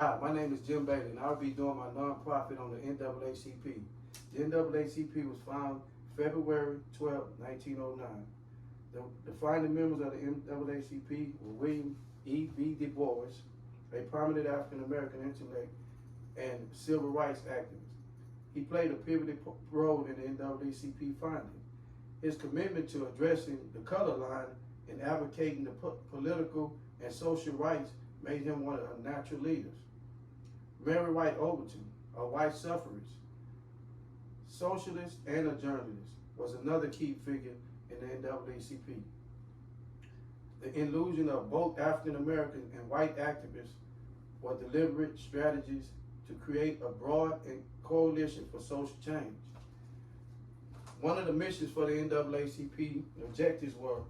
Hi, my name is Jim Bailey, and I'll be doing my nonprofit on the NAACP. The NAACP was founded February 12, 1909. The founding members of the NAACP were William E. B. Du Bois, a prominent African American intellect and civil rights activist. He played a pivotal role in the NAACP founding. His commitment to addressing the color line and advocating the political and social rights made him one of our natural leaders. Mary White Overton, a white suffragist, socialist, and a journalist, was another key figure in the NAACP. The illusion of both African American and white activists were deliberate strategies to create a broad coalition for social change. One of the missions for the NAACP objectives were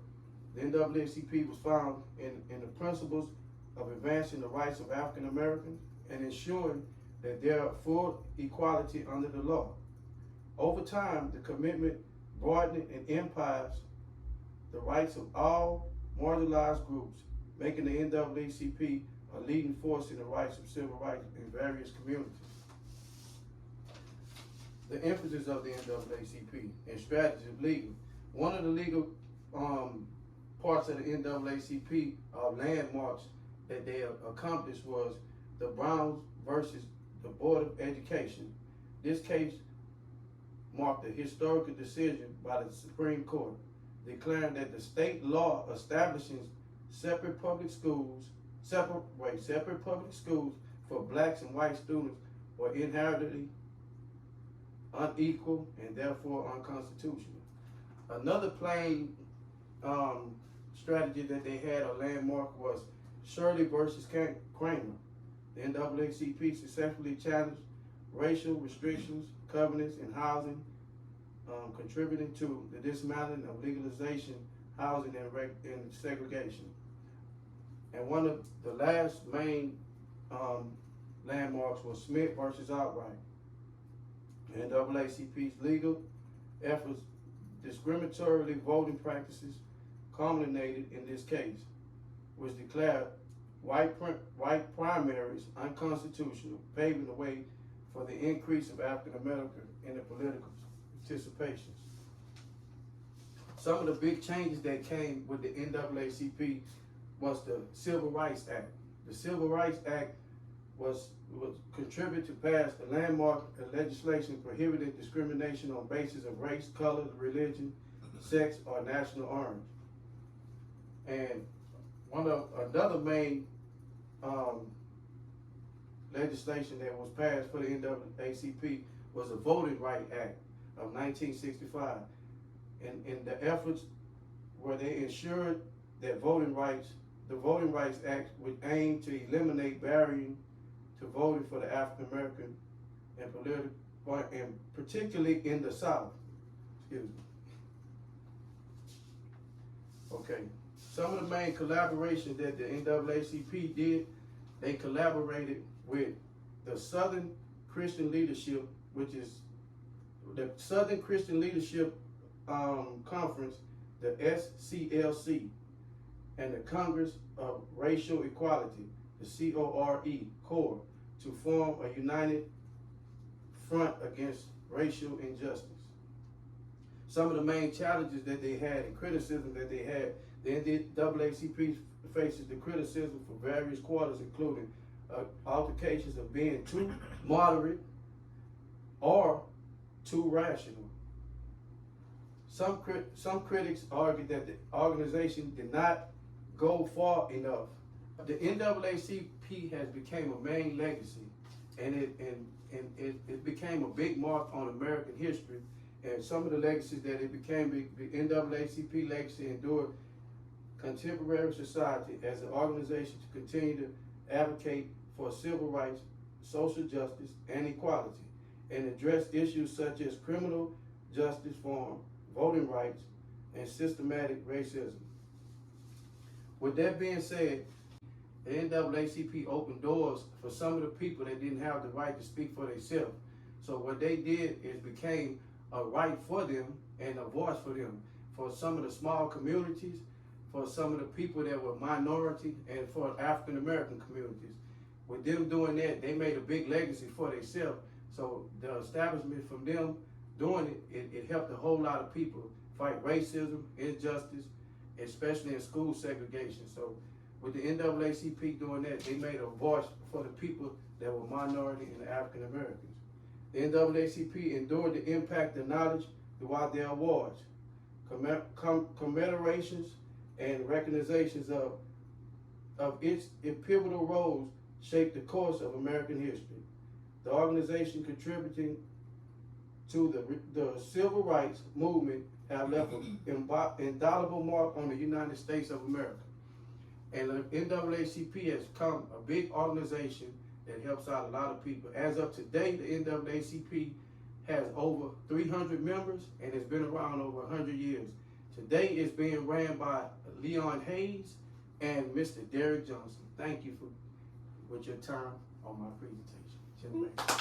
the NAACP was found in the principles of advancing the rights of African Americans and ensuring that there are full equality under the law. Over time, the commitment broadened and empowers the rights of all marginalized groups, making the NAACP a leading force in the rights of civil rights in various communities. The emphasis of the NAACP and strategy of legal. One of the legal parts of the NAACP landmarks that they accomplished was the Browns versus the Board of Education. This case marked a historical decision by the Supreme Court, declaring that the state law establishing separate public schools for blacks and white students were inherently unequal and therefore unconstitutional. Another plain strategy that they had, a landmark, was Shirley versus Kramer. The NAACP successfully challenged racial restrictions, covenants, and housing, contributing to the dismantling of legalization, housing, and segregation. And one of the last main landmarks was Smith versus Outright. The NAACP's legal efforts, discriminatorily voting practices culminated in this case, which declared white primaries unconstitutional, paving the way for the increase of African Americans in the political participations. Some of the big changes that came with the NAACP was the Civil Rights Act. The Civil Rights Act was contributed to pass the landmark legislation prohibiting discrimination on basis of race, color, religion, sex, or national origin. And another main legislation that was passed for the NAACP was the Voting Rights Act of 1965. And the efforts where they ensured that the Voting Rights Act would aim to eliminate barriers to voting for the African American and particularly in the South. Excuse me. Okay. Some of the main collaborations that the NAACP did, they collaborated with the Southern Christian Leadership, which is the Southern Christian Leadership Conference, the SCLC, and the Congress of Racial Equality, the CORE, to form a united front against racial injustice. Some of the main challenges that they had and criticism that they had, the NAACP faces the criticism for various quarters, including altercations of being too moderate or too rational. Some critics argued that the organization did not go far enough. The NAACP has become a main legacy, and it became a big mark on American history. And some of the legacies that it became, the NAACP legacy endured contemporary society as an organization to continue to advocate for civil rights, social justice, and equality, and address issues such as criminal justice reform, voting rights, and systematic racism. With that being said, the NAACP opened doors for some of the people that didn't have the right to speak for themselves. So what they did is became a right for them and a voice for them, for some of the small communities, for some of the people that were minority, and for African American communities. with them doing that, they made a big legacy for themselves. So the establishment from them doing it helped a whole lot of people fight racism, injustice, especially in school segregation. So with the NAACP doing that, they made a voice for the people that were minority and African Americans. The NAACP endured the impact of knowledge throughout their awards, commemorations, and recognitions of its pivotal roles shaped the course of American history. The organization contributing to the civil rights movement have left an indelible mark on the United States of America. And the NAACP has become a big organization that helps out a lot of people. As of today, the NAACP has over 300 members and it's been around over 100 years. Today it's being ran by Leon Hayes and Mr. Derrick Johnson. Thank you with your time on my presentation.